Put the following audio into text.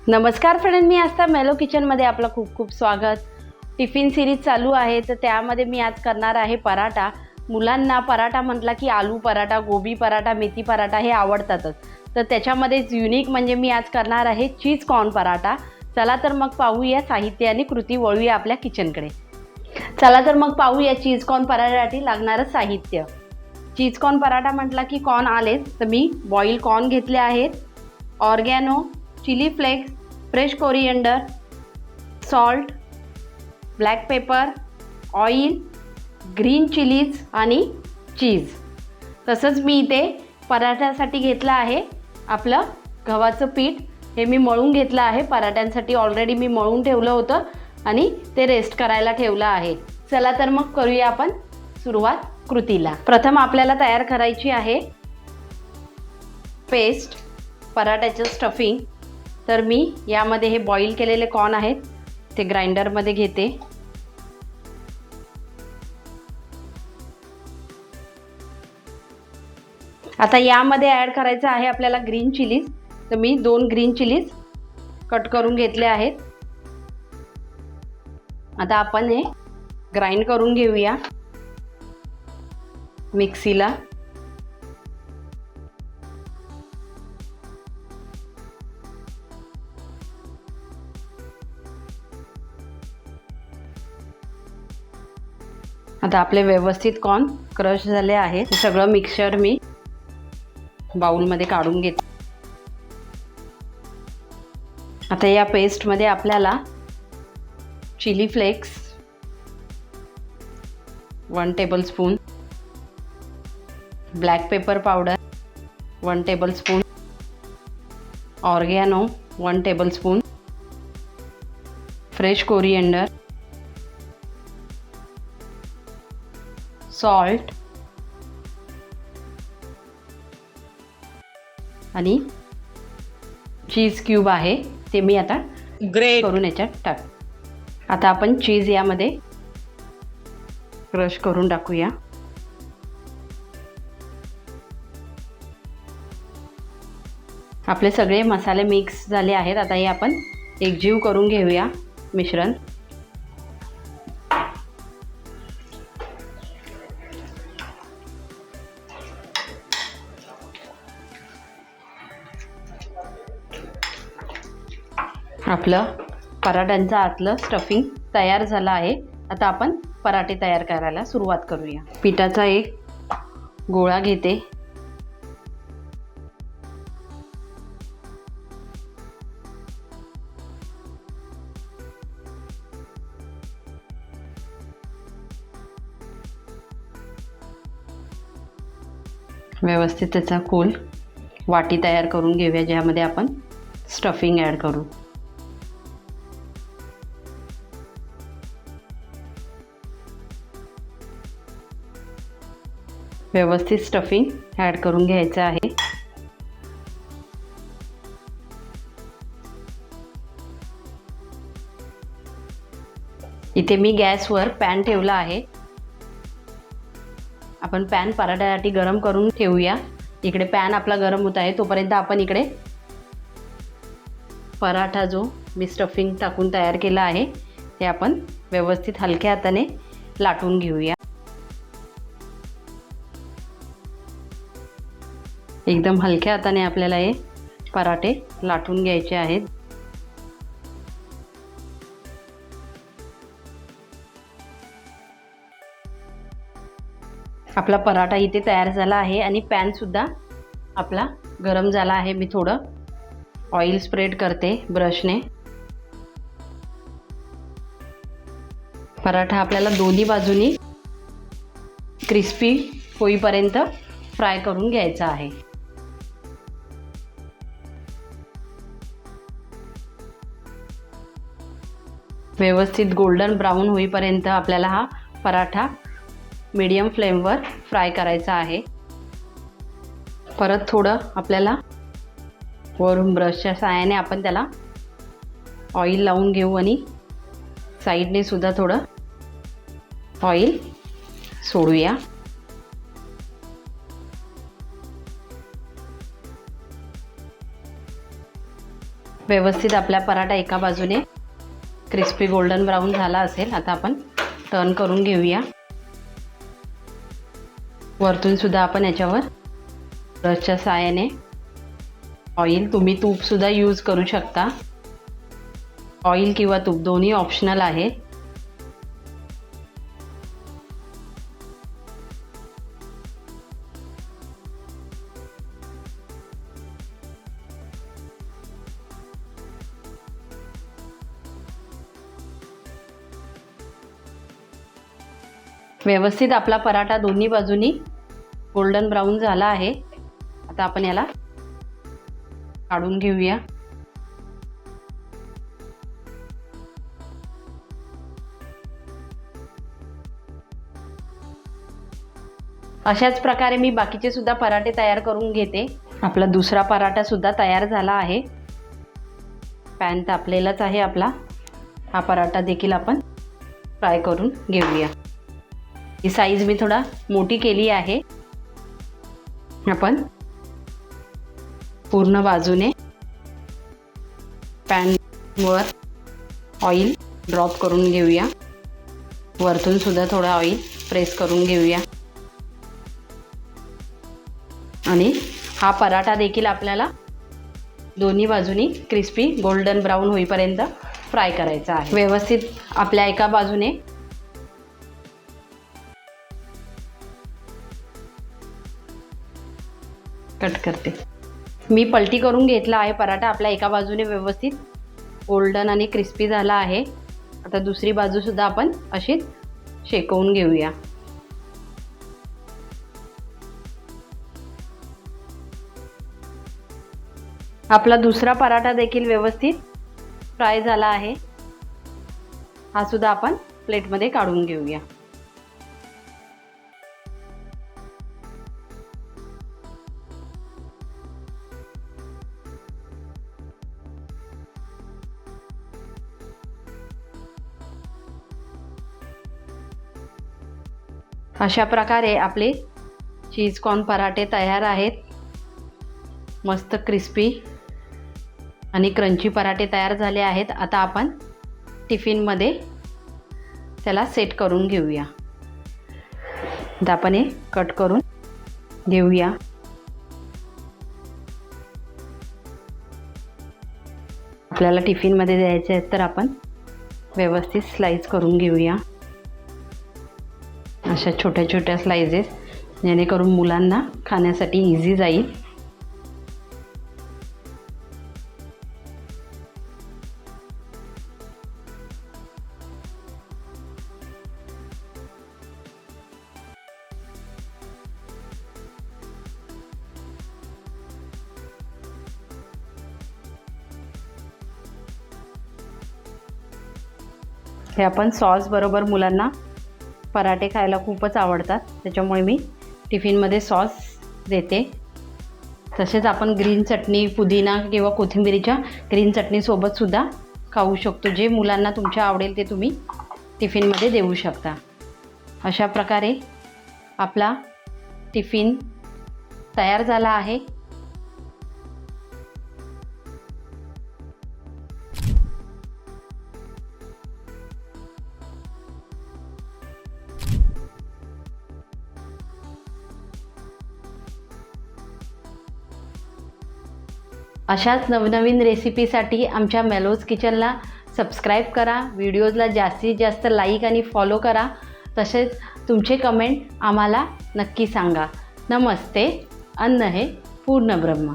नमस्कार फ्रेंड, मी आस्था मेलो किचनमध्ये आपलं खूप खूप स्वागत। टिफिन सिरीज चालू आहे तर त्यामध्ये मी आज करणार आहे पराठा। मुलांना पराठा म्हटला की आलू पराठा, गोबी पराठा, मेथी पराठा हे आवडतातच। तर त्याच्यामध्येच युनिक म्हणजे मी आज करणार आहे चीज कॉर्न पराठा। चला तर मग पाहूया साहित्य आणि कृती, वळूया आपल्या किचनकडे। चला तर मग पाहूया चीज कॉर्न पराठ्यासाठी लागणारं साहित्य। चीज कॉर्न पराठा म्हटला की कॉर्न आलेच, तर मी बॉईल कॉर्न घेतले आहेत, oregano, chilli flakes, fresh coriander, salt, black pepper, oil, green chillies आणि चीज। तसंच मी इथे पराठ्यासाठी घेतलं आहे आपलं गव्हाचं पीठ। हे मी मळून घेतलं आहे पराठ्यांसाठी, ऑलरेडी मी मळून ठेवलं होतं आणि ते रेस्ट करायला ठेवलं आहे। चला तर मग करूया आपण सुरुवात कृतीला। प्रथम आपल्याला तयार करायची आहे पेस्ट, पराठ्याचं स्टफिंग। तर मी यामध्ये हे बॉईल केलेले कॉर्न आहेत ते ग्राइंडरमध्ये घेते। आता यामध्ये ॲड करायचं आहे आपल्याला ग्रीन चिलीज। तर मी 2 ग्रीन चिलीज कट करून घेतले आहेत। आता आपण हे ग्राइंड करून घेऊया मिक्सीला। आता आपले व्यवस्थित कॉर्न क्रश झाले आहे। हे सगळं मिक्सचर मी बाउलमध्ये काढून घेते। आता या पेस्टमध्ये आपल्याला chilli flakes 1 tablespoon, black pepper powder 1 tablespoon, oregano 1 tablespoon, fresh coriander, salt आणि चीज क्यूब आहे ते मी आता ग्रेट करून याच्यात टाक। आता आपण चीज यामध्ये क्रश करून टाकूया। आपले सगळे मसाले मिक्स झाले आहेत। आता हे आपण एकजीव करून घेऊया मिश्रण। आपलं पराठ्यांचं आतलं स्टफिंग तयार झालं आहे। आता आपण पराठे तयार करायला सुरुवात करूया। पिठाचा एक गोळा घेते, व्यवस्थित त्याचा खोल वाटी तयार करून घेऊया ज्यामध्ये आपण स्टफिंग ॲड करू। व्यवस्थित स्टफिंग ॲड करून घ्यायचं आहे। इथे मी गॅसवर पॅन ठेवला आहे। आपण पॅन पराठ्यासाठी गरम करून ठेवूया। इकडे पॅन आपला गरम होत आहे, तोपर्यंत आपण इकडे पराठा जो मी स्टफिंग टाकून तयार केला आहे ते आपण व्यवस्थित हलक्या हाताने लाटून घेऊया। एकदम हलक्या हाताने आपल्याला हे पराठे लाटून घ्यायचे आहेत। आपला पराठा इथे तयार झाला आहे आणि पॅन सुद्धा आपला गरम झाला आहे। मी थोडं ऑइल स्प्रेड करते ब्रशने। पराठा आपल्याला दोन्ही बाजूनी क्रिस्पी होईपर्यंत फ्राय करून घ्यायचा आहे। व्यवस्थित गोल्डन ब्राऊन होईपर्यंत आपल्याला हा पराठा मीडियम फ्लेमवर फ्राय करायचा आहे। परत थोडं आपल्याला वरून ब्रशच्या साहाय्याने आपण त्याला ऑइल लावून घेऊ आणि साईडने सुद्धा थोडं ऑइल सोडूया। व्यवस्थित आपला पराठा एका बाजूने क्रिस्पी गोल्डन ब्राऊन झाला असेल. आता आपण टर्न करून घेऊया. वरतून सुद्धा आपण याच्यावर ब्रशच्या साहाय्याने ऑइल, तुम्ही तूपसुद्धा यूज करू शकता. ऑइल किंवा तूप दोन्ही ऑप्शनल आहे. व्यवस्थित आपला पराठा दोन्ही बाजूनी गोल्डन ब्राऊन झाला आहे. आता आपण याला काढून घेऊया. अशाच प्रकारे मी बाकीचे सुद्धा पराठे तयार करून घेते. आपला दुसरा पराठा सुद्धा तयार झाला आहे. पॅन तापलेलाच आहे आपला. हा पराठा देखील आपण फ्राय करून घेऊया. ही साईज मी थोडा मोठी केली आहे. आपण पूर्ण बाजूने पॅनवर ऑइल ड्रॉप करून घेऊया. वरतून सुद्धा थोडा ऑइल प्रेस करून घेऊया. आणि हा पराठा देखील आपल्याला दोन्ही बाजूनी क्रिस्पी गोल्डन ब्राऊन होईपर्यंत फ्राय करायचा आहे. व्यवस्थित आपल्या एका बाजूने कट करते. मी पलटी करून घेतला आहे पराठा. आपल्या एका बाजूने व्यवस्थित गोल्डन आणि क्रिस्पी झाला आहे. आता दुसरी बाजू सुद्धा आपण अशीच शेकवून घेऊया. आपला दुसरा पराठा देखील व्यवस्थित फ्राय झाला आहे. हा सुद्धा आपण प्लेटमध्ये काढून घेऊया. अशा प्रकारे आपले चीज कॉर्न पराठे तयार आहेत. मस्त क्रिस्पी आणि क्रंची पराठे तयार झाले आहेत. आता आपण टिफिनमध्ये त्याला सेट करून घेऊया. आता आपण हे कट करून घेऊया. आपल्याला टिफिनमध्ये द्यायचे आहेत तर आपण व्यवस्थित स्लाइस करून घेऊया. अशा छोट्या छोट्या स्लाइसेस, जेणेकरून मुलांना खाण्यासाठी इझी जाईल. हे आपण सॉस बरोबर मुलांना पराठे खायला खूपच आवडतात, त्याच्यामुळे मी टिफिनमध्ये सॉस देते. तसेच आपण ग्रीन चटणी, पुदिना किंवा कोथिंबीरीच्या ग्रीन चटणीसोबतसुद्धा खाऊ शकतो. जे मुलांना तुमच्या आवडेल ते तुम्ही टिफिनमध्ये देऊ शकता. अशा प्रकारे आपला टिफिन तयार झाला आहे. अशाच नवनवीन रेसिपीसाठी आमच्या मेलोज किचनला सबस्क्राईब करा. व्हिडिओजला जास्तीत जास्त लाईक आणि फॉलो करा. तसेच तुमचे कमेंट आम्हाला नक्की सांगा. नमस्ते. अन्न हे पूर्ण ब्रह्म.